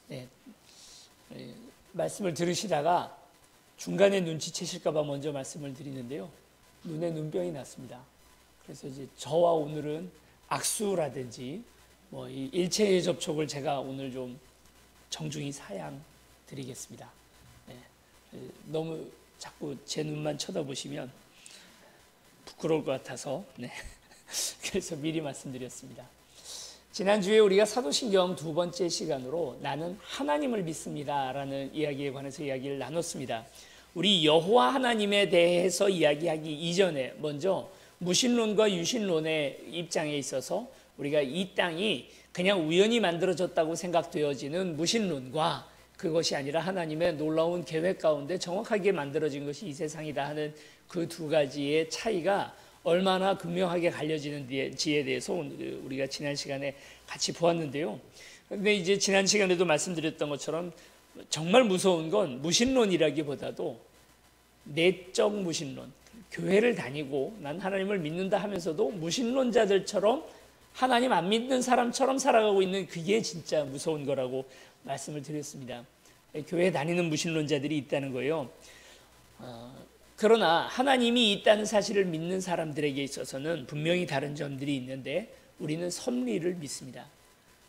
네, 말씀을 들으시다가 중간에 눈치채실까봐 먼저 말씀을 드리는데요. 눈에 눈병이 났습니다. 그래서 이제 저와 오늘은 악수라든지 이 일체의 접촉을 제가 오늘 좀 정중히 사양 드리겠습니다. 네, 너무 자꾸 제 눈만 쳐다보시면 부끄러울 것 같아서 그래서 미리 말씀드렸습니다. 지난주에 우리가 사도신경 2번째 시간으로 나는 하나님을 믿습니다 라는 이야기에 관해서 이야기를 나눴습니다. 우리 여호와 하나님에 대해서 이야기하기 이전에 먼저 무신론과 유신론의 입장에 있어서 우리가 이 땅이 그냥 우연히 만들어졌다고 생각되어지는 무신론과 그것이 아니라 하나님의 놀라운 계획 가운데 정확하게 만들어진 것이 이 세상이다 하는 그 두 가지의 차이가 얼마나 극명하게 갈려지는지에 대해서 우리가 지난 시간에 같이 보았는데요. 그런데 이제 지난 시간에도 말씀드렸던 것처럼 정말 무서운 건 무신론이라기보다도 내적 무신론, 교회를 다니고 난 하나님을 믿는다 하면서도 무신론자들처럼 하나님 안 믿는 사람처럼 살아가고 있는 그게 진짜 무서운 거라고 말씀을 드렸습니다. 교회 다니는 무신론자들이 있다는 거예요. 그러나 하나님이 있다는 사실을 믿는 사람들에게 있어서는 분명히 다른 점들이 있는데 우리는 섭리를 믿습니다.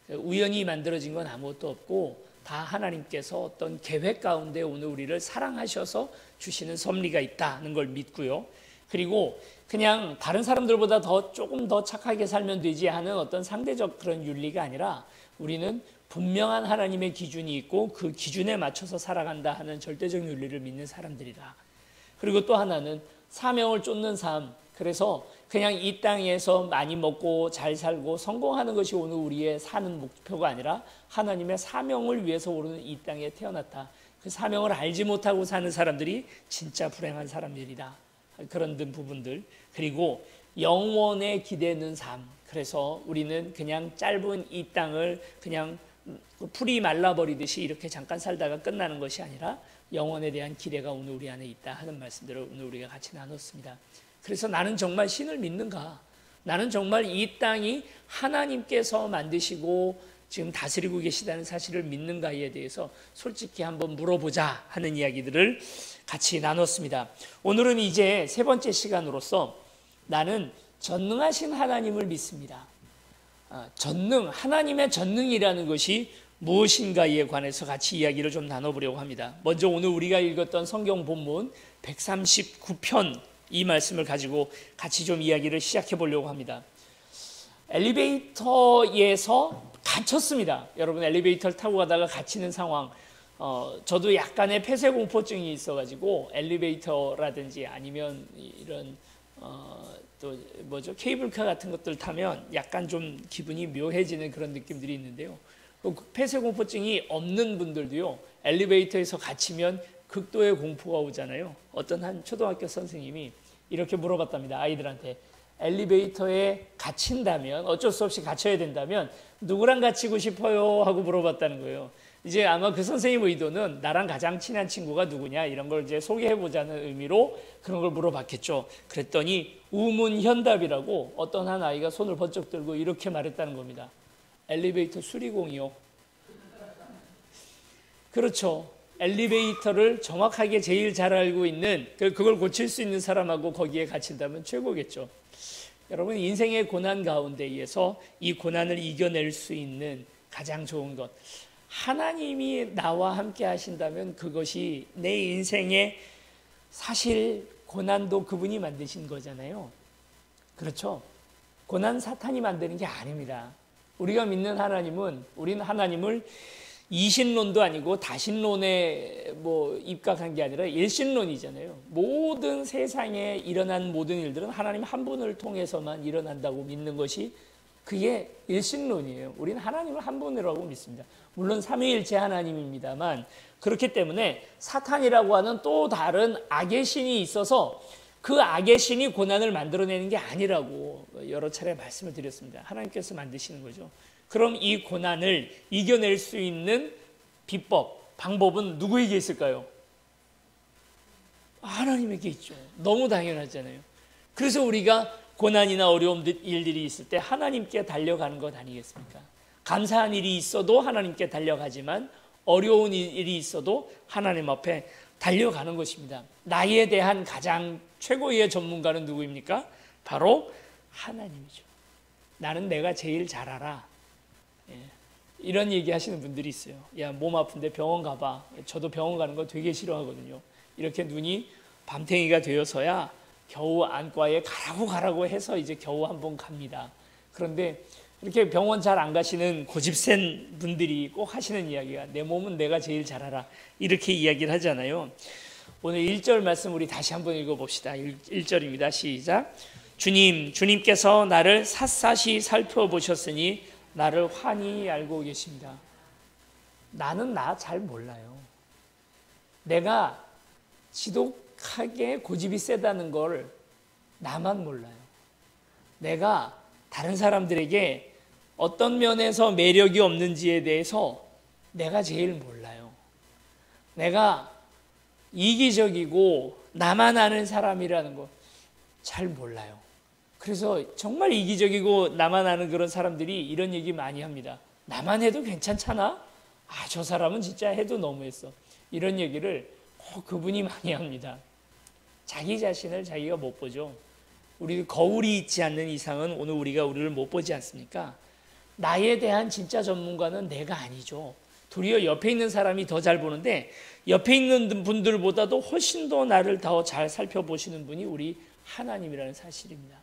우연히 만들어진 건 아무것도 없고 다 하나님께서 어떤 계획 가운데 오늘 우리를 사랑하셔서 주시는 섭리가 있다는 걸 믿고요. 그리고 그냥 다른 사람들보다 조금 더 착하게 살면 되지 하는 어떤 상대적 그런 윤리가 아니라 우리는 분명한 하나님의 기준이 있고 그 기준에 맞춰서 살아간다 하는 절대적 윤리를 믿는 사람들이다. 그리고 또 하나는 사명을 쫓는 삶, 그래서 그냥 이 땅에서 많이 먹고 잘 살고 성공하는 것이 오늘 우리의 사는 목표가 아니라 하나님의 사명을 위해서 오늘 이 땅에 태어났다. 그 사명을 알지 못하고 사는 사람들이 진짜 불행한 사람들이다. 그런 등 부분들. 그리고 영원에 기대는 삶. 그래서 우리는 그냥 짧은 이 땅을 그냥 풀이 말라버리듯이 이렇게 잠깐 살다가 끝나는 것이 아니라 영원에 대한 기대가 오늘 우리 안에 있다 하는 말씀들을 오늘 우리가 같이 나눴습니다. 그래서 나는 정말 신을 믿는가? 나는 정말 이 땅이 하나님께서 만드시고 지금 다스리고 계시다는 사실을 믿는가에 대해서 솔직히 한번 물어보자 하는 이야기들을 같이 나눴습니다. 오늘은 이제 세 번째 시간으로서 나는 전능하신 하나님을 믿습니다. 하나님의 전능이라는 것이 무엇인가에 관해서 같이 이야기를 좀 나눠보려고 합니다. 먼저 오늘 우리가 읽었던 성경 본문 139편 이 말씀을 가지고 같이 좀 이야기를 시작해 보려고 합니다. 엘리베이터에서 갇혔습니다. 여러분 엘리베이터를 타고 가다가 갇히는 상황, 저도 약간의 폐쇄공포증이 있어가지고 엘리베이터라든지 아니면 이런 케이블카 같은 것들 타면 약간 좀 기분이 묘해지는 그런 느낌들이 있는데요. 폐쇄공포증이 없는 분들도요, 엘리베이터에서 갇히면 극도의 공포가 오잖아요. 어떤 한 초등학교 선생님이 이렇게 물어봤답니다. 아이들한테 엘리베이터에 갇힌다면, 어쩔 수 없이 갇혀야 된다면 누구랑 갇히고 싶어요? 하고 물어봤다는 거예요. 이제 아마 그 선생님 의도는 나랑 가장 친한 친구가 누구냐 이런 걸 이제 소개해보자는 의미로 그런 걸 물어봤겠죠. 그랬더니 우문현답이라고 어떤 한 아이가 손을 번쩍 들고 이렇게 말했다는 겁니다. 엘리베이터 수리공이요. 그렇죠. 엘리베이터를 정확하게 제일 잘 알고 있는, 그걸 고칠 수 있는 사람하고 거기에 갇힌다면 최고겠죠. 여러분 인생의 고난 가운데에서 이 고난을 이겨낼 수 있는 가장 좋은 것, 하나님이 나와 함께 하신다면 그것이 내 인생의 사실 고난도 그분이 만드신 거잖아요. 그렇죠? 고난 사탄이 만드는 게 아닙니다. 우리가 믿는 하나님은, 우리는 하나님을 이신론도 아니고 다신론에 입각한 게 아니라 일신론이잖아요. 모든 세상에 일어난 모든 일들은 하나님 한 분을 통해서만 일어난다고 믿는 것이 그게 일신론이에요. 우리는 하나님을 한 분이라고 믿습니다. 물론 삼위일체 하나님입니다만, 그렇기 때문에 사탄이라고 하는 또 다른 악의 신이 있어서 그 악의 신이 고난을 만들어내는 게 아니라고 여러 차례 말씀을 드렸습니다. 하나님께서 만드시는 거죠. 그럼 이 고난을 이겨낼 수 있는 비법, 방법은 누구에게 있을까요? 하나님에게 있죠. 너무 당연하잖아요. 그래서 우리가 고난이나 어려운 일들이 있을 때 하나님께 달려가는 것 아니겠습니까? 감사한 일이 있어도 하나님께 달려가지만 어려운 일이 있어도 하나님 앞에 달려가는 것입니다. 나에 대한 가장 최고의 전문가는 누구입니까? 바로 하나님이죠. 나는 내가 제일 잘 알아. 이런 얘기 하시는 분들이 있어요. 야, 몸 아픈데 병원 가봐. 저도 병원 가는 거 되게 싫어하거든요. 이렇게 눈이 밤탱이가 되어서야 겨우 안과에 가라고 해서 이제 겨우 한번 갑니다. 그런데 이렇게 병원 잘 안 가시는 고집센 분들이 꼭 하시는 이야기가 내 몸은 내가 제일 잘 알아. 이렇게 이야기를 하잖아요. 오늘 1절 말씀 우리 다시 한번 읽어봅시다. 1절입니다. 시작. 주님께서 나를 샅샅이 살펴보셨으니 나를 환히 알고 계십니다. 나는 나 잘 몰라요. 내가 지독하게 고집이 세다는 걸 나만 몰라요. 내가 다른 사람들에게 어떤 면에서 매력이 없는지에 대해서 내가 제일 몰라요. 내가 이기적이고 나만 아는 사람이라는 거 잘 몰라요. 그래서 정말 이기적이고 나만 아는 그런 사람들이 이런 얘기 많이 합니다. 나만 해도 괜찮잖아? 아, 저 사람은 진짜 해도 너무했어. 이런 얘기를 꼭 그분이 많이 합니다. 자기 자신을 자기가 못 보죠. 우리 거울이 있지 않는 이상은 오늘 우리를 못 보지 않습니까? 나에 대한 진짜 전문가는 내가 아니죠. 도리어 옆에 있는 사람이 더 잘 보는데 옆에 있는 분들보다도 훨씬 더 나를 더 잘 살펴보시는 분이 우리 하나님이라는 사실입니다.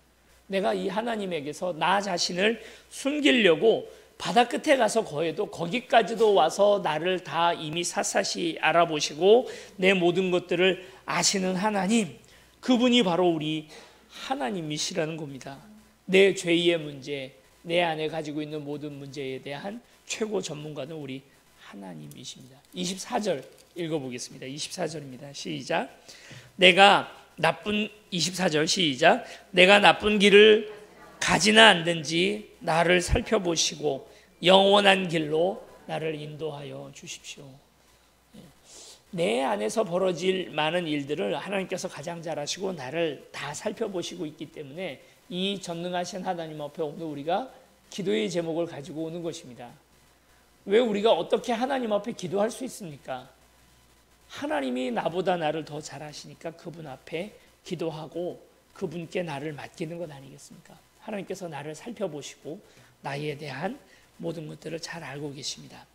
내가 이 하나님에게서 나 자신을 숨기려고 바다 끝에 가서 거해도 거기까지도 와서 나를 다 이미 샅샅이 알아보시고 내 모든 것들을 아시는 하나님, 그분이 바로 우리 하나님이시라는 겁니다. 내 죄의 문제, 내 안에 가지고 있는 모든 문제에 대한 최고 전문가는 우리 하나님이십니다. 24절 읽어보겠습니다. 24절입니다. 시작. 24절 시작. 내가 나쁜 길을 가지나 않든지 나를 살펴보시고 영원한 길로 나를 인도하여 주십시오. 내 안에서 벌어질 많은 일들을 하나님께서 가장 잘 아시고 나를 다 살펴보시고 있기 때문에 이 전능하신 하나님 앞에 오늘 우리가 기도의 제목을 가지고 오는 것입니다. 왜 우리가 어떻게 하나님 앞에 기도할 수 있습니까? 하나님이 나보다 나를 더 잘 아시니까 그분 앞에 기도하고 그분께 나를 맡기는 것 아니겠습니까? 하나님께서 나를 살펴보시고 나에 대한 모든 것들을 잘 알고 계십니다.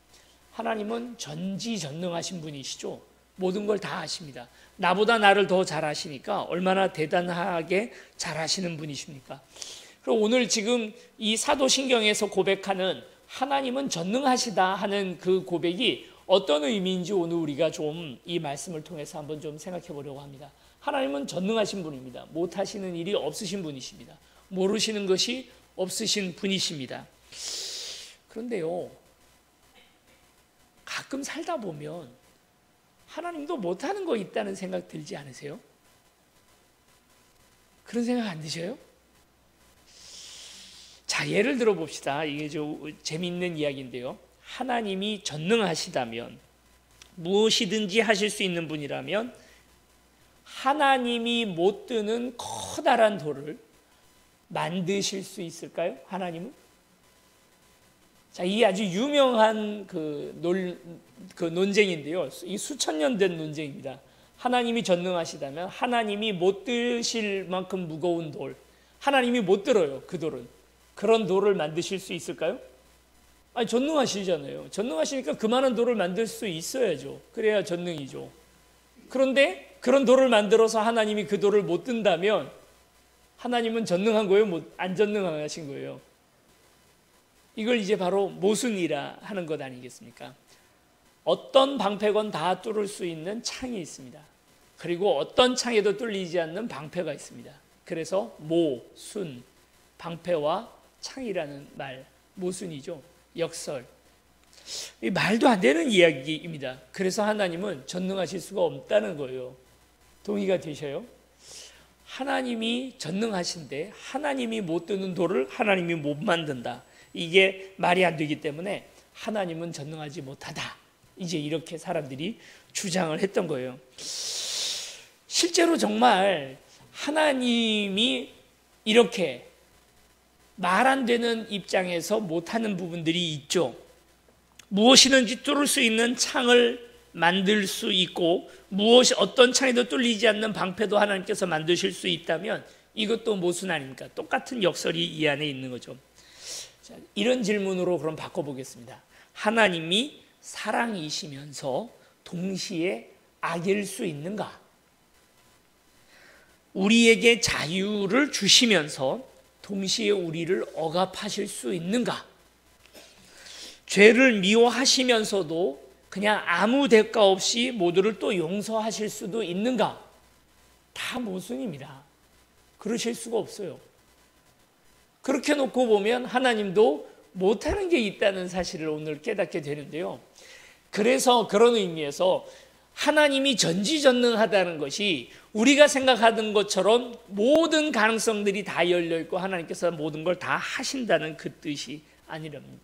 하나님은 전지전능하신 분이시죠. 모든 걸 다 아십니다. 나보다 나를 더 잘 아시니까 얼마나 대단하게 잘 아시는 분이십니까? 그리고 오늘 지금 이 사도신경에서 고백하는 하나님은 전능하시다 하는 그 고백이 어떤 의미인지 오늘 우리가 좀 이 말씀을 통해서 한번 좀 생각해 보려고 합니다. 하나님은 전능하신 분입니다. 못하시는 일이 없으신 분이십니다. 모르시는 것이 없으신 분이십니다. 그런데요, 가끔 살다 보면 하나님도 못하는 거 있다는 생각 들지 않으세요? 그런 생각 안 드셔요? 자, 예를 들어 봅시다. 이게 좀 재미있는 이야기인데요. 하나님이 전능하시다면, 무엇이든지 하실 수 있는 분이라면 하나님이 못 드는 커다란 돌을 만드실 수 있을까요? 하나님은? 자, 이 아주 유명한 그 논쟁인데요. 이 수천 년 된 논쟁입니다. 하나님이 전능하시다면 하나님이 못 드실 만큼 무거운 돌, 하나님이 못 들어요. 그 돌은. 그런 돌을 만드실 수 있을까요? 아니, 전능하시잖아요. 전능하시니까 그만한 돌을 만들 수 있어야죠. 그래야 전능이죠. 그런데 그런 돌을 만들어서 하나님이 그 돌을 못 든다면 하나님은 전능한 거예요? 안 전능하신 거예요? 이걸 이제 바로 모순이라 하는 것 아니겠습니까? 어떤 방패건 다 뚫을 수 있는 창이 있습니다. 그리고 어떤 창에도 뚫리지 않는 방패가 있습니다. 그래서 모순, 방패와 창이라는 말, 모순이죠. 역설. 말도 안 되는 이야기입니다. 그래서 하나님은 전능하실 수가 없다는 거예요. 동의가 되셔요? 하나님이 전능하신데 하나님이 못 드는 돌을 하나님이 못 만든다. 이게 말이 안 되기 때문에 하나님은 전능하지 못하다. 이제 이렇게 사람들이 주장을 했던 거예요. 실제로 정말 하나님이 이렇게 말 안 되는 입장에서 못하는 부분들이 있죠. 무엇이든지 뚫을 수 있는 창을 만들 수 있고 어떤 창에도 뚫리지 않는 방패도 하나님께서 만드실 수 있다면 이것도 모순 아닙니까? 똑같은 역설이 이 안에 있는 거죠. 자, 이런 질문으로 그럼 바꿔보겠습니다. 하나님이 사랑이시면서 동시에 악일 수 있는가? 우리에게 자유를 주시면서 동시에 우리를 억압하실 수 있는가? 죄를 미워하시면서도 그냥 아무 대가 없이 모두를 또 용서하실 수도 있는가? 다 모순입니다. 그러실 수가 없어요. 그렇게 놓고 보면 하나님도 못하는 게 있다는 사실을 오늘 깨닫게 되는데요. 그래서 그런 의미에서 하나님이 전지전능하다는 것이 우리가 생각하는 것처럼 모든 가능성들이 다 열려있고 하나님께서 모든 걸 다 하신다는 그 뜻이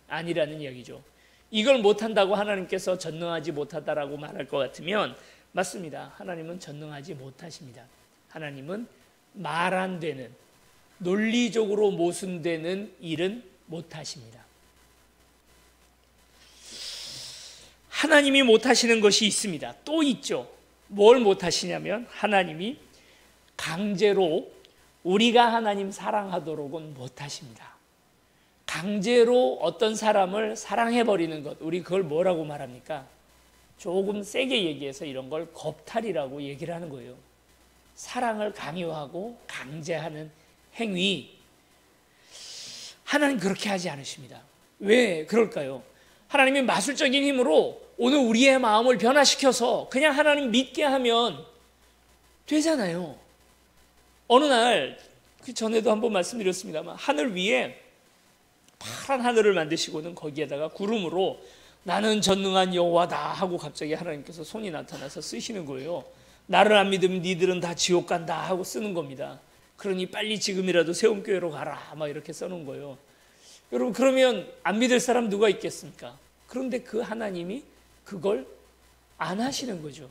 아니라는 이야기죠. 이걸 못한다고 하나님께서 전능하지 못하다라고 말할 것 같으면 맞습니다. 하나님은 전능하지 못하십니다. 하나님은 말 안 되는, 논리적으로 모순되는 일은 못하십니다. 하나님이 못하시는 것이 있습니다. 또 있죠. 뭘 못하시냐면 하나님이 강제로 우리가 하나님 사랑하도록은 못하십니다. 강제로 어떤 사람을 사랑해버리는 것, 우리 그걸 뭐라고 말합니까? 조금 세게 얘기해서 이런 걸 겁탈이라고 얘기를 하는 거예요. 사랑을 강요하고 강제하는 행위. 하나님 그렇게 하지 않으십니다. 왜 그럴까요? 하나님이 마술적인 힘으로 오늘 우리의 마음을 변화시켜서 그냥 하나님 믿게 하면 되잖아요. 어느 날, 그 전에도 한번 말씀드렸습니다만, 하늘 위에 파란 하늘을 만드시고는 거기에다가 구름으로 나는 전능한 여호와다 하고 갑자기 하나님께서 손이 나타나서 쓰시는 거예요. 나를 안 믿으면 니들은 다 지옥 간다 하고 쓰는 겁니다. 그러니 빨리 지금이라도 세움교회로 가라 막 이렇게 써놓은 거예요. 여러분, 그러면 안 믿을 사람 누가 있겠습니까? 그런데 그 하나님이 그걸 안 하시는 거죠.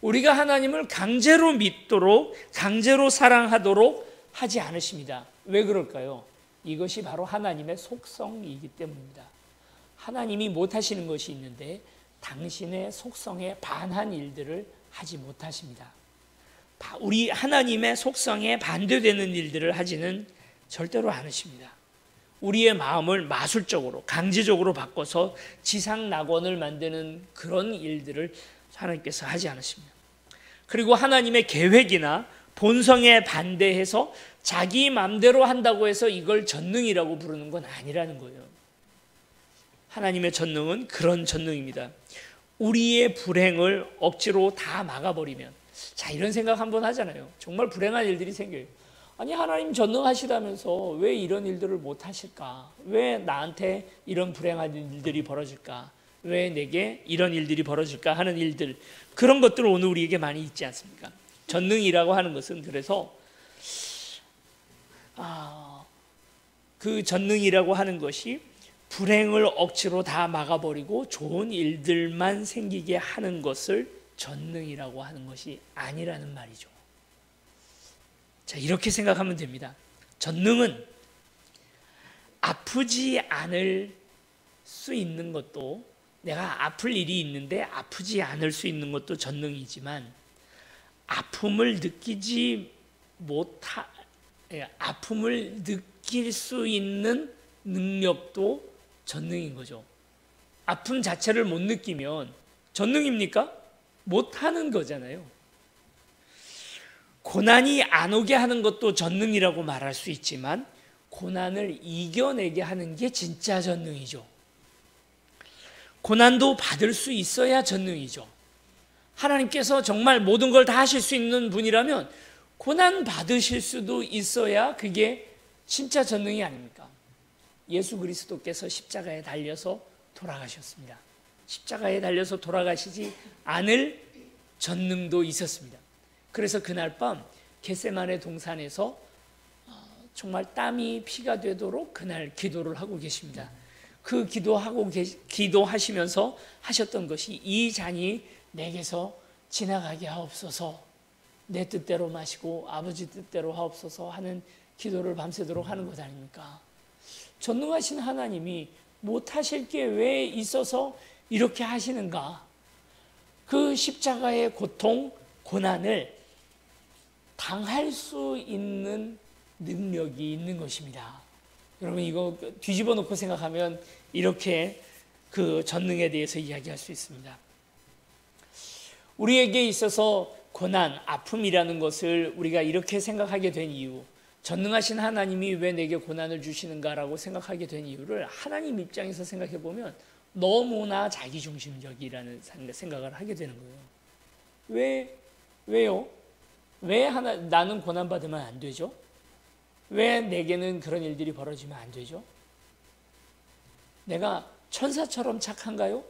우리가 하나님을 강제로 믿도록, 강제로 사랑하도록 하지 않으십니다. 왜 그럴까요? 이것이 바로 하나님의 속성이기 때문입니다. 하나님이 못하시는 것이 있는데 당신의 속성에 반한 일들을 하지 못하십니다. 우리 하나님의 속성에 반대되는 일들을 하지는 절대로 않으십니다. 우리의 마음을 마술적으로 강제적으로 바꿔서 지상낙원을 만드는 그런 일들을 하나님께서 하지 않으십니다. 그리고 하나님의 계획이나 본성에 반대해서 자기 마음대로 한다고 해서 이걸 전능이라고 부르는 건 아니라는 거예요. 하나님의 전능은 그런 전능입니다. 우리의 불행을 억지로 다 막아버리면, 자, 이런 생각 한번 하잖아요. 정말 불행한 일들이 생겨요. 아니, 하나님 전능하시다면서 왜 이런 일들을 못 하실까? 왜 나한테 이런 불행한 일들이 벌어질까? 왜 내게 이런 일들이 벌어질까 하는 일들, 그런 것들 오늘 우리에게 많이 있지 않습니까? 전능이라고 하는 것은 그래서 그 전능이라고 하는 것이 불행을 억지로 다 막아버리고 좋은 일들만 생기게 하는 것을 전능이라고 하는 것이 아니라는 말이죠. 자, 이렇게 생각하면 됩니다. 전능은 아프지 않을 수 있는 것도, 내가 아플 일이 있는데 아프지 않을 수 있는 것도 전능이지만, 아픔을 아픔을 느낄 수 있는 능력도 전능인 거죠. 아픔 자체를 못 느끼면 전능입니까? 못하는 거잖아요. 고난이 안 오게 하는 것도 전능이라고 말할 수 있지만 고난을 이겨내게 하는 게 진짜 전능이죠. 고난도 받을 수 있어야 전능이죠. 하나님께서 정말 모든 걸 다 하실 수 있는 분이라면 고난 받으실 수도 있어야 그게 진짜 전능이 아닙니까? 예수 그리스도께서 십자가에 달려서 돌아가셨습니다. 십자가에 달려서 돌아가시지 않을 전능도 있었습니다. 그래서 그날 밤 겟세마네 동산에서 정말 땀이 피가 되도록 그날 기도를 하고 계십니다. 그 기도하시면서 하셨던 것이, 이 잔이 내게서 지나가게 하옵소서, 내 뜻대로 마시고 아버지 뜻대로 하옵소서 하는 기도를 밤새도록 하는 것 아닙니까? 전능하신 하나님이 못하실 게 왜 있어서 이렇게 하시는가? 그 십자가의 고통, 고난을 당할 수 있는 능력이 있는 것입니다. 여러분, 이거 뒤집어 놓고 생각하면 이렇게 그 전능에 대해서 이야기할 수 있습니다. 우리에게 있어서 고난, 아픔이라는 것을 우리가 이렇게 생각하게 된 이유, 전능하신 하나님이 왜 내게 고난을 주시는가라고 생각하게 된 이유를 하나님 입장에서 생각해 보면 너무나 자기중심적이라는 생각을 하게 되는 거예요. 왜요? 왜 나는 고난받으면 안 되죠? 왜 내게는 그런 일들이 벌어지면 안 되죠? 내가 천사처럼 착한가요?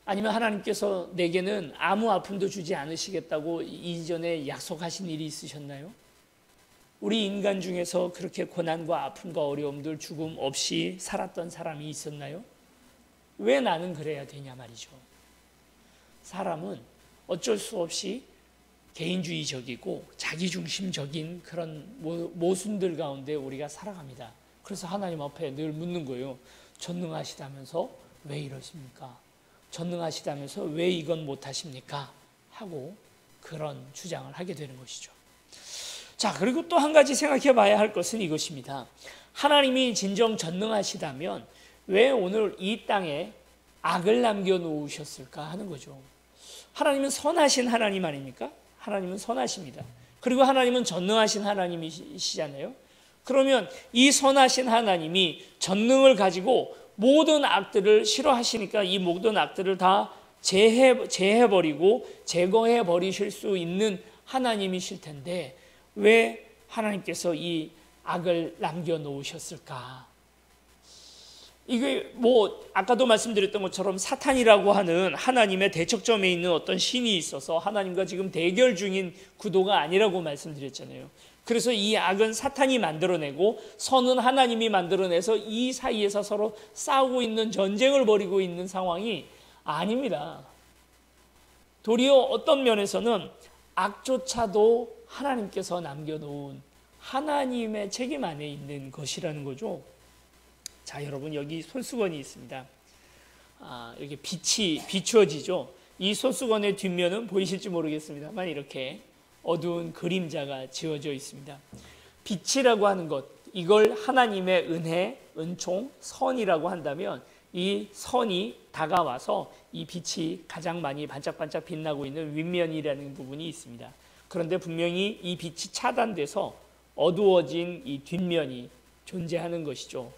아니면 하나님께서 내게는 아무 아픔도 주지 않으시겠다고 이전에 약속하신 일이 있으셨나요? 우리 인간 중에서 그렇게 고난과 아픔과 어려움들, 죽음 없이 살았던 사람이 있었나요? 왜 나는 그래야 되냐 말이죠. 사람은 어쩔 수 없이 개인주의적이고 자기중심적인 그런 모순들 가운데 우리가 살아갑니다. 그래서 하나님 앞에 늘 묻는 거예요. 전능하시다면서 왜 이러십니까? 전능하시다면서 왜 이건 못하십니까? 하고 그런 주장을 하게 되는 것이죠. 자, 그리고 또 한 가지 생각해 봐야 할 것은 이것입니다. 하나님이 진정 전능하시다면 왜 오늘 이 땅에 악을 남겨놓으셨을까 하는 거죠. 하나님은 선하신 하나님 아닙니까? 하나님은 선하십니다. 그리고 하나님은 전능하신 하나님이시잖아요. 그러면 이 선하신 하나님이 전능을 가지고 모든 악들을 싫어하시니까 이 모든 악들을 다 제해버리고 제거해버리실 수 있는 하나님이실 텐데 왜 하나님께서 이 악을 남겨놓으셨을까? 이게 아까도 말씀드렸던 것처럼 사탄이라고 하는 하나님의 대척점에 있는 어떤 신이 있어서 하나님과 지금 대결 중인 구도가 아니라고 말씀드렸잖아요. 그래서 이 악은 사탄이 만들어내고 선은 하나님이 만들어내서 이 사이에서 서로 싸우고 있는, 전쟁을 벌이고 있는 상황이 아닙니다. 도리어 어떤 면에서는 악조차도 하나님께서 남겨놓은 하나님의 책임 안에 있는 것이라는 거죠. 자, 여러분, 여기 손수건이 있습니다. 이렇게 빛이 비추어지죠. 이 손수건의 뒷면은 보이실지 모르겠습니다만 이렇게 어두운 그림자가 지어져 있습니다. 빛이라고 하는 것, 이걸 하나님의 은혜, 은총, 선이라고 한다면 이 선이 다가와서 이 빛이 가장 많이 반짝반짝 빛나고 있는 윗면이라는 부분이 있습니다. 그런데 분명히 이 빛이 차단돼서 어두워진 이 뒷면이 존재하는 것이죠.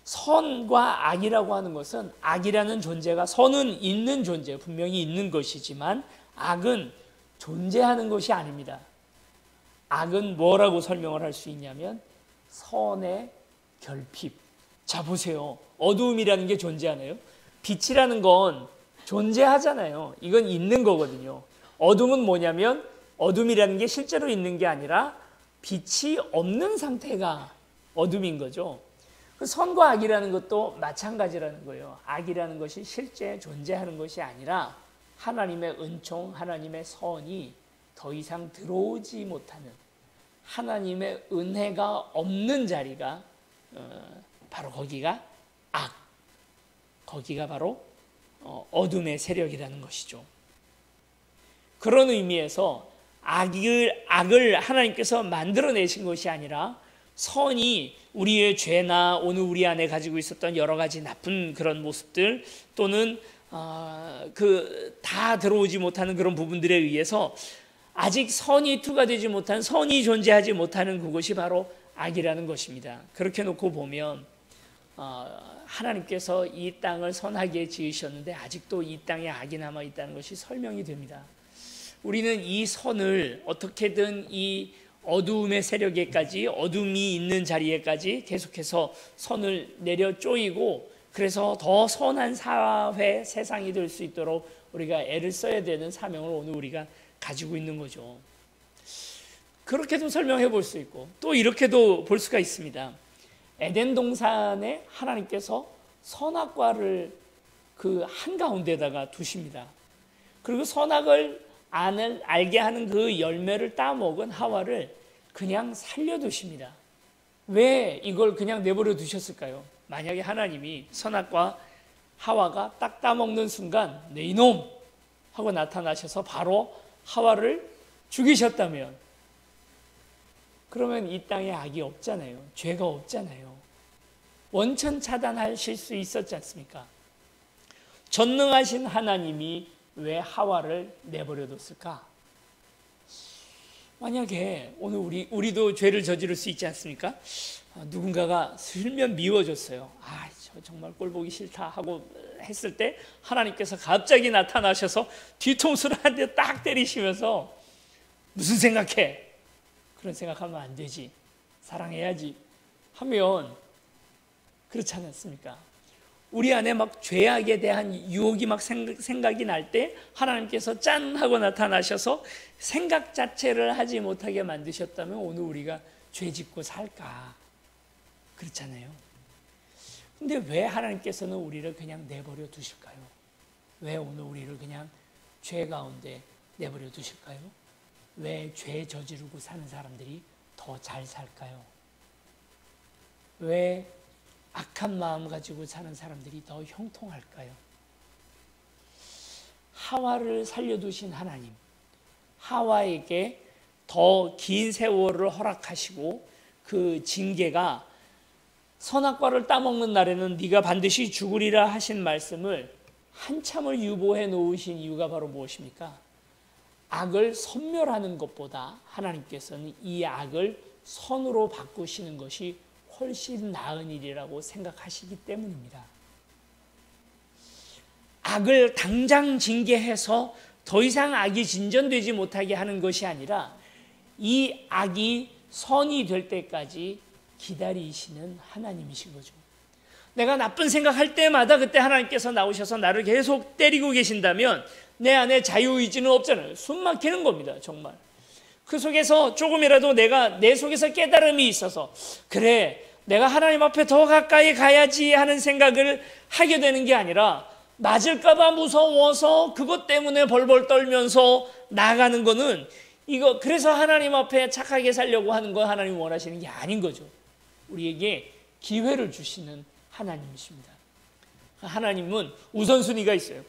선과 악이라고 하는 것은, 악이라는 존재가, 선은 있는 존재, 분명히 있는 것이지만 악은 존재하는 것이 아닙니다. 악은 뭐라고 설명을 할 수 있냐면 선의 결핍. 자, 보세요. 어두움이라는 게 존재하나요? 빛이라는 건 존재하잖아요. 이건 있는 거거든요. 어둠은 뭐냐면 어둠이라는 게 실제로 있는 게 아니라 빛이 없는 상태가 어둠인 거죠. 선과 악이라는 것도 마찬가지라는 거예요. 악이라는 것이 실제 존재하는 것이 아니라 하나님의 은총, 하나님의 선이 더 이상 들어오지 못하는, 하나님의 은혜가 없는 자리가 바로 거기가 악, 거기가 바로 어둠의 세력이라는 것이죠. 그런 의미에서 악을 하나님께서 만들어내신 것이 아니라 선이 우리의 죄나 오늘 우리 안에 가지고 있었던 여러 가지 나쁜 그런 모습들 또는 다 들어오지 못하는 그런 부분들에 의해서 아직 선이 투과되지 못한, 선이 존재하지 못하는 그것이 바로 악이라는 것입니다. 그렇게 놓고 보면 하나님께서 이 땅을 선하게 지으셨는데 아직도 이 땅에 악이 남아 있다는 것이 설명이 됩니다. 우리는 이 선을 어떻게든 이 어두움의 세력에까지, 어둠이 있는 자리에까지 계속해서 선을 내려 쪼이고, 그래서 더 선한 사회, 세상이 될 수 있도록 우리가 애를 써야 되는 사명을 오늘 우리가 가지고 있는 거죠. 그렇게도 설명해 볼 수 있고 또 이렇게도 볼 수가 있습니다. 에덴 동산에 하나님께서 선악과를 그 한가운데다가 두십니다. 그리고 선악을 알게 하는 그 열매를 따먹은 하와를 그냥 살려두십니다. 왜 이걸 그냥 내버려 두셨을까요? 만약에 하나님이 선악과 하와가 딱 따먹는 순간 네 이놈 하고 나타나셔서 바로 하와를 죽이셨다면, 그러면 이 땅에 악이 없잖아요. 죄가 없잖아요. 원천 차단하실 수 있었지 않습니까? 전능하신 하나님이 왜 하와를 내버려 뒀을까? 만약에 오늘 우리도 죄를 저지를 수 있지 않습니까? 누군가가 슬면 미워졌어요. 저 정말 꼴 보기 싫다 하고 했을 때 하나님께서 갑자기 나타나셔서 뒤통수를 한 대 딱 때리시면서 무슨 생각해? 그런 생각하면 안 되지. 사랑해야지. 하면 그렇지 않습니까? 우리 안에 막 죄악에 대한 유혹이 막 생각이 날 때 하나님께서 짠 하고 나타나셔서 생각 자체를 하지 못하게 만드셨다면 오늘 우리가 죄 짓고 살까? 그렇잖아요. 근데 왜 하나님께서는 우리를 그냥 내버려 두실까요? 왜 오늘 우리를 그냥 죄 가운데 내버려 두실까요? 왜 죄 저지르고 사는 사람들이 더 잘 살까요? 왜 악한 마음 가지고 사는 사람들이 더 형통할까요? 하와를 살려두신 하나님, 하와에게 더 긴 세월을 허락하시고 그 징계가 선악과를 따먹는 날에는 네가 반드시 죽으리라 하신 말씀을 한참을 유보해 놓으신 이유가 바로 무엇입니까? 악을 섬멸하는 것보다 하나님께서는 이 악을 선으로 바꾸시는 것이 훨씬 나은 일이라고 생각하시기 때문입니다. 악을 당장 징계해서 더 이상 악이 진전되지 못하게 하는 것이 아니라 이 악이 선이 될 때까지 기다리시는 하나님이신 거죠. 내가 나쁜 생각할 때마다 그때 하나님께서 나오셔서 나를 계속 때리고 계신다면 내 안에 자유의지는 없잖아요. 숨 막히는 겁니다. 정말. 그 속에서 조금이라도 내 속에서 깨달음이 있어서 그래 내가 하나님 앞에 더 가까이 가야지 하는 생각을 하게 되는 게 아니라 맞을까 봐 무서워서 그것 때문에 벌벌 떨면서 나가는 거는 그래서 하나님 앞에 착하게 살려고 하는 거 하나님 원하시는 게 아닌 거죠. 우리에게 기회를 주시는 하나님이십니다. 하나님은 우선순위가 있어요.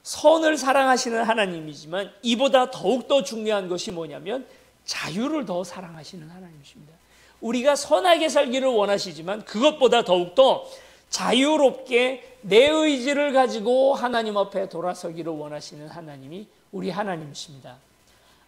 선을 사랑하시는 하나님이지만 이보다 더욱더 중요한 것이 뭐냐면 자유를 더 사랑하시는 하나님이십니다. 우리가 선하게 살기를 원하시지만 그것보다 더욱더 자유롭게 내 의지를 가지고 하나님 앞에 돌아서기를 원하시는 하나님이 우리 하나님이십니다.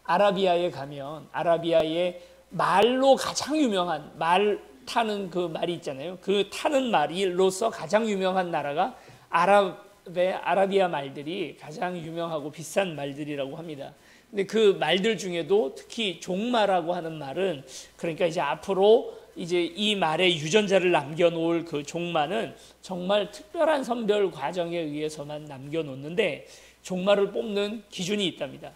아라비아에 가면 아라비아의 말로 가장 유명한 말 타는 그 말이 있잖아요. 그 타는 말로서 가장 유명한 나라가 아라비아 말들이 가장 유명하고 비싼 말들이라고 합니다. 근데 그 말들 중에도 특히 종마라고 하는 말은 그러니까 이제 앞으로 이제 이 말의 유전자를 남겨놓을 그 종마는 정말 특별한 선별 과정에 의해서만 남겨놓는데 종마를 뽑는 기준이 있답니다.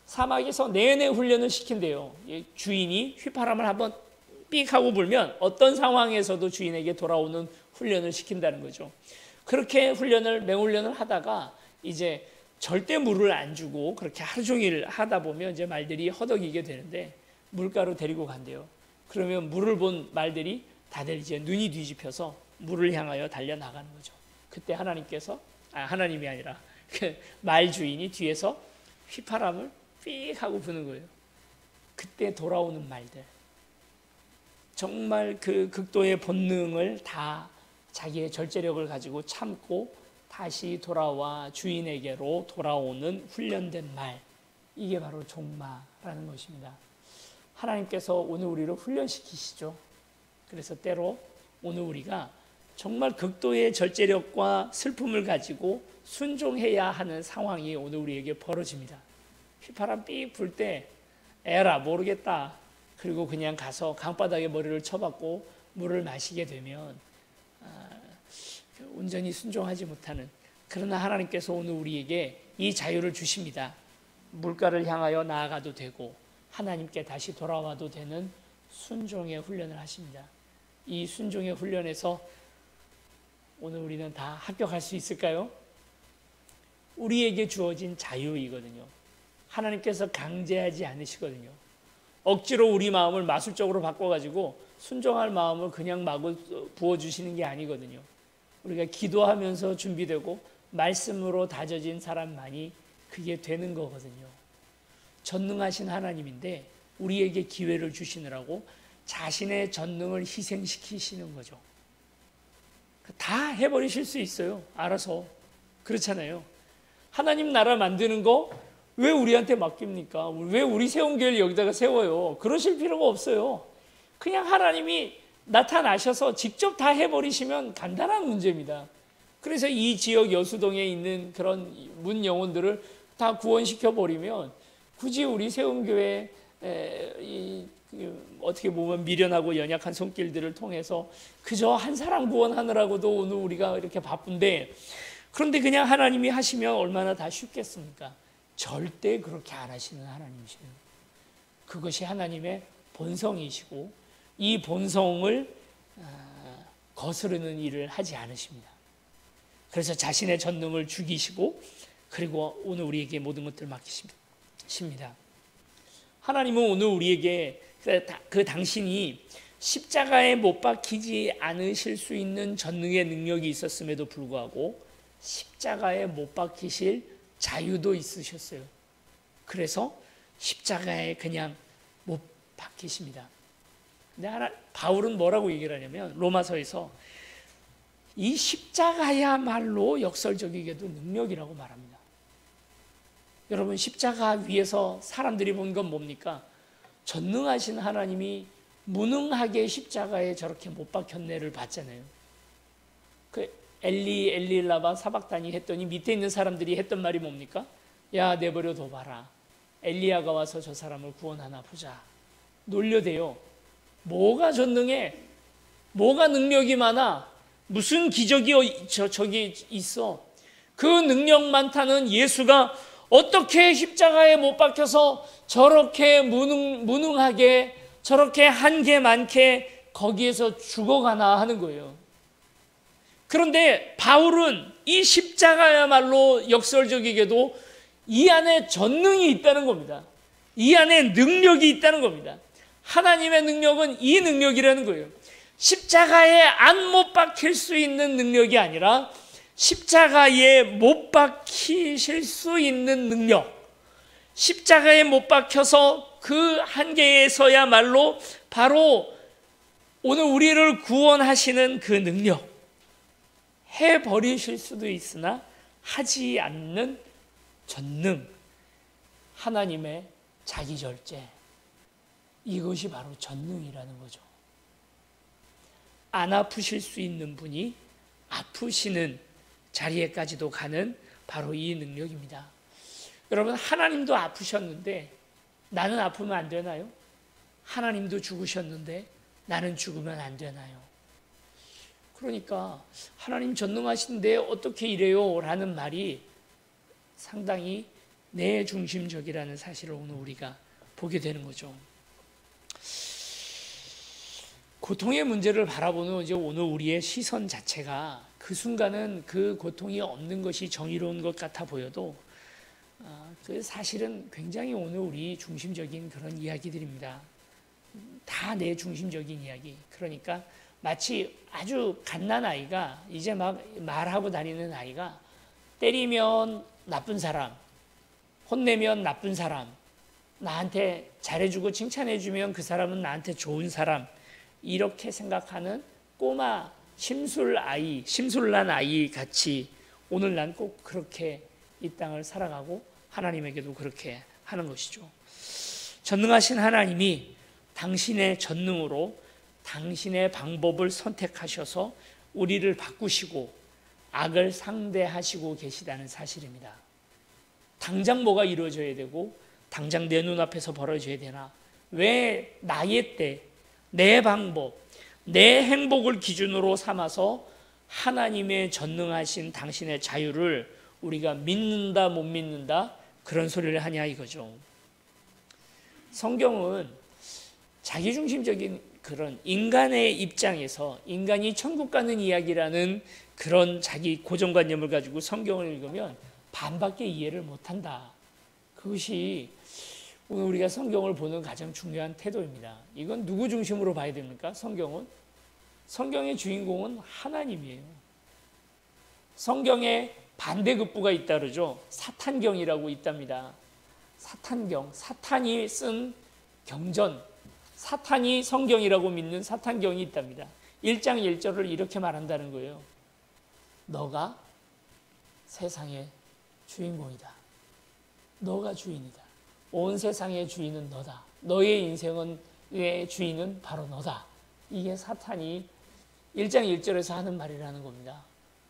사막에서 내내 훈련을 시킨대요. 주인이 휘파람을 한번 삑 하고 불면 어떤 상황에서도 주인에게 돌아오는 훈련을 시킨다는 거죠. 그렇게 맹훈련을 하다가 이제 절대 물을 안 주고 그렇게 하루 종일 하다 보면 이제 말들이 허덕이게 되는데 물가로 데리고 간대요. 그러면 물을 본 말들이 다들 이제 눈이 뒤집혀서 물을 향하여 달려 나가는 거죠. 그때 하나님이 아니라 그 말 주인이 뒤에서 휘파람을 삑 하고 부는 거예요. 그때 돌아오는 말들. 정말 그 극도의 본능을 다 자기의 절제력을 가지고 참고 다시 돌아와 주인에게로 돌아오는 훈련된 말, 이게 바로 종마라는 것입니다. 하나님께서 오늘 우리를 훈련시키시죠. 그래서 때로 오늘 우리가 정말 극도의 절제력과 슬픔을 가지고 순종해야 하는 상황이 오늘 우리에게 벌어집니다. 휘파람 삑 불 때 에라 모르겠다, 그리고 그냥 가서 강바닥에 머리를 쳐박고 물을 마시게 되면 온전히 순종하지 못하는, 그러나 하나님께서 오늘 우리에게 이 자유를 주십니다. 물가를 향하여 나아가도 되고 하나님께 다시 돌아와도 되는 순종의 훈련을 하십니다. 이 순종의 훈련에서 오늘 우리는 다 합격할 수 있을까요? 우리에게 주어진 자유이거든요. 하나님께서 강제하지 않으시거든요. 억지로 우리 마음을 마술적으로 바꿔가지고 순종할 마음을 그냥 마구 부어주시는 게 아니거든요. 우리가 기도하면서 준비되고 말씀으로 다져진 사람만이 그게 되는 거거든요. 전능하신 하나님인데 우리에게 기회를 주시느라고 자신의 전능을 희생시키시는 거죠. 다 해버리실 수 있어요. 알아서. 그렇잖아요. 하나님 나라 만드는 거 왜 우리한테 맡깁니까? 왜 우리 세운 교회를 여기다가 세워요? 그러실 필요가 없어요. 그냥 하나님이 나타나셔서 직접 다 해버리시면 간단한 문제입니다. 그래서 이 지역 여수동에 있는 그런 문 영혼들을 다 구원시켜 버리면 굳이 우리 세운교회 어떻게 보면 미련하고 연약한 손길들을 통해서 그저 한 사람 구원하느라고도 오늘 우리가 이렇게 바쁜데, 그런데 그냥 하나님이 하시면 얼마나 다 쉽겠습니까? 절대 그렇게 안 하시는 하나님이세요. 그것이 하나님의 본성이시고 이 본성을 거스르는 일을 하지 않으십니다. 그래서 자신의 전능을 죽이시고 그리고 오늘 우리에게 모든 것들을 맡기십니다. 하나님은 오늘 우리에게 그 당신이 십자가에 못 박히지 않으실 수 있는 전능의 능력이 있었음에도 불구하고 십자가에 못 박히실 자유도 있으셨어요. 그래서 십자가에 그냥 못 박히십니다. 근데 바울은 뭐라고 얘기를 하냐면 로마서에서 이 십자가야말로 역설적이게도 능력이라고 말합니다. 여러분, 십자가 위에서 사람들이 본 건 뭡니까? 전능하신 하나님이 무능하게 십자가에 저렇게 못 박혔네를 봤잖아요. 그 엘리 엘리 라마 사박다니 했더니 밑에 있는 사람들이 했던 말이 뭡니까? 야, 내버려 둬봐라. 엘리야가 와서 저 사람을 구원하나 보자. 놀려대요. 뭐가 전능해? 뭐가 능력이 많아? 무슨 기적이 저기 있어? 그 능력 많다는 예수가 어떻게 십자가에 못 박혀서 저렇게 무능하게 저렇게 한계 많게 거기에서 죽어가나 하는 거예요. 그런데 바울은 이 십자가야말로 역설적이게도 이 안에 전능이 있다는 겁니다. 이 안에 능력이 있다는 겁니다. 하나님의 능력은 이 능력이라는 거예요. 십자가에 안 못 박힐 수 있는 능력이 아니라 십자가에 못 박히실 수 있는 능력, 십자가에 못 박혀서 그 한계에서야말로 바로 오늘 우리를 구원하시는 그 능력, 해버리실 수도 있으나 하지 않는 전능, 하나님의 자기절제, 이것이 바로 전능이라는 거죠. 안 아프실 수 있는 분이 아프시는 자리에까지도 가는 바로 이 능력입니다. 여러분, 하나님도 아프셨는데 나는 아프면 안 되나요? 하나님도 죽으셨는데 나는 죽으면 안 되나요? 그러니까 하나님 전능하신데 어떻게 이래요? 라는 말이 상당히 내 중심적이라는 사실을 오늘 우리가 보게 되는 거죠. 고통의 문제를 바라보는 이제 오늘 우리의 시선 자체가 그 순간은 그 고통이 없는 것이 정의로운 것 같아 보여도 그 사실은 굉장히 오늘 우리 중심적인 그런 이야기들입니다. 다 내 중심적인 이야기. 그러니까 마치 아주 갓난 아이가 이제 막 말하고 다니는 아이가 때리면 나쁜 사람, 혼내면 나쁜 사람, 나한테 잘해주고 칭찬해주면 그 사람은 나한테 좋은 사람, 이렇게 생각하는 꼬마 심술난 아이 같이 오늘 난 꼭 그렇게 이 땅을 살아가고 하나님에게도 그렇게 하는 것이죠. 전능하신 하나님이 당신의 전능으로 당신의 방법을 선택하셔서 우리를 바꾸시고 악을 상대하시고 계시다는 사실입니다. 당장 뭐가 이루어져야 되고 당장 내 눈앞에서 벌어져야 되나? 왜 나의 때, 내 방법, 내 행복을 기준으로 삼아서 하나님의 전능하신 당신의 자유를 우리가 믿는다 못 믿는다 그런 소리를 하냐 이거죠. 성경은 자기중심적인 그런 인간의 입장에서 인간이 천국 가는 이야기라는 그런 자기 고정관념을 가지고 성경을 읽으면 반밖에 이해를 못한다. 그것이 오늘 우리가 성경을 보는 가장 중요한 태도입니다. 이건 누구 중심으로 봐야 됩니까? 성경은? 성경의 주인공은 하나님이에요. 성경에 반대급부가 있다 그러죠. 사탄경이라고 있답니다. 사탄경, 사탄이 쓴 경전, 사탄이 성경이라고 믿는 사탄경이 있답니다. 1장 1절을 이렇게 말한다는 거예요. 너가 세상의 주인공이다. 너가 주인이다. 온 세상의 주인은 너다. 너의 인생의 주인은 바로 너다. 이게 사탄이 1장 1절에서 하는 말이라는 겁니다.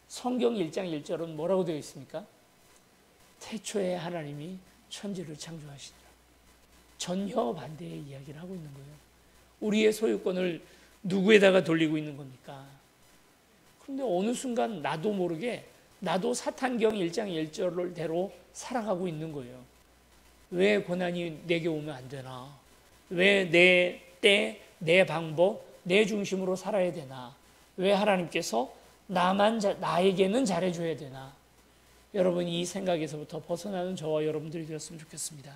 성경 1장 1절은 뭐라고 되어 있습니까? 태초에 하나님이 천지를 창조하시더라. 전혀 반대의 이야기를 하고 있는 거예요. 우리의 소유권을 누구에다가 돌리고 있는 겁니까? 그런데 어느 순간 나도 모르게 나도 사탄경 1장 1절대로 살아가고 있는 거예요. 왜 고난이 내게 오면 안 되나? 왜 내 때, 내 방법, 내 중심으로 살아야 되나? 왜 하나님께서 나에게는 잘해줘야 되나? 여러분, 이 생각에서부터 벗어나는 저와 여러분들이 되었으면 좋겠습니다.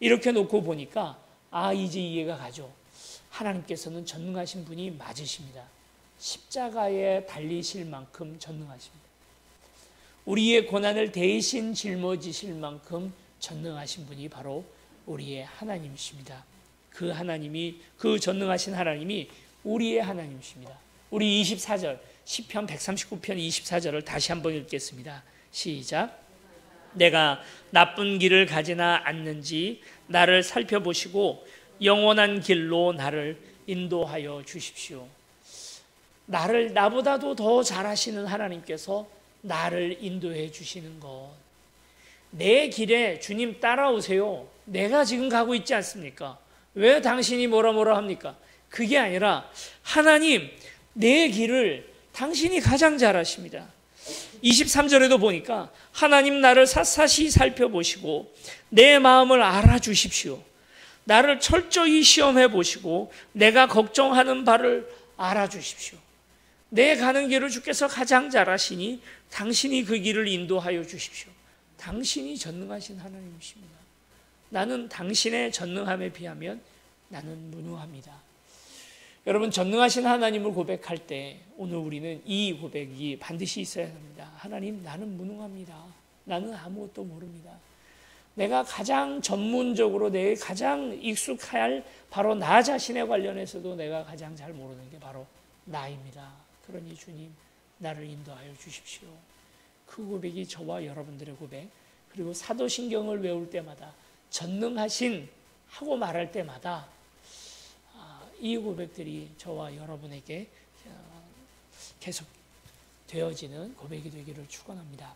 이렇게 놓고 보니까 이제 이해가 가죠. 하나님께서는 전능하신 분이 맞으십니다. 십자가에 달리실 만큼 전능하십니다. 우리의 고난을 대신 짊어지실 만큼 전능하신 분이 바로 우리의 하나님이십니다. 그 전능하신 하나님이 우리의 하나님이십니다. 우리 24절, 시편 139편 24절을 다시 한번 읽겠습니다. 시작. 내가 나쁜 길을 가지나 않는지 나를 살펴보시고 영원한 길로 나를 인도하여 주십시오. 나보다도 더 잘하시는 하나님께서 나를 인도해 주시는 것. 내 길에 주님 따라오세요. 내가 지금 가고 있지 않습니까? 왜 당신이 뭐라 합니까? 그게 아니라 하나님, 내 길을 당신이 가장 잘 아십니다. 23절에도 보니까 하나님 나를 샅샅이 살펴보시고 내 마음을 알아주십시오. 나를 철저히 시험해 보시고 내가 걱정하는 바를 알아주십시오. 내 가는 길을 주께서 가장 잘 아시니 당신이 그 길을 인도하여 주십시오. 당신이 전능하신 하나님이십니다. 나는 당신의 전능함에 비하면 나는 무능합니다. 여러분, 전능하신 하나님을 고백할 때 오늘 우리는 이 고백이 반드시 있어야 합니다. 하나님, 나는 무능합니다. 나는 아무것도 모릅니다. 내가 가장 전문적으로 내게 가장 익숙할 바로 나 자신에 관련해서도 내가 가장 잘 모르는 게 바로 나입니다. 그러니 주님, 나를 인도하여 주십시오. 그 고백이 저와 여러분들의 고백, 그리고 사도신경을 외울 때마다 전능하신 하고 말할 때마다 이 고백들이 저와 여러분에게 계속 되어지는 고백이 되기를 축원합니다.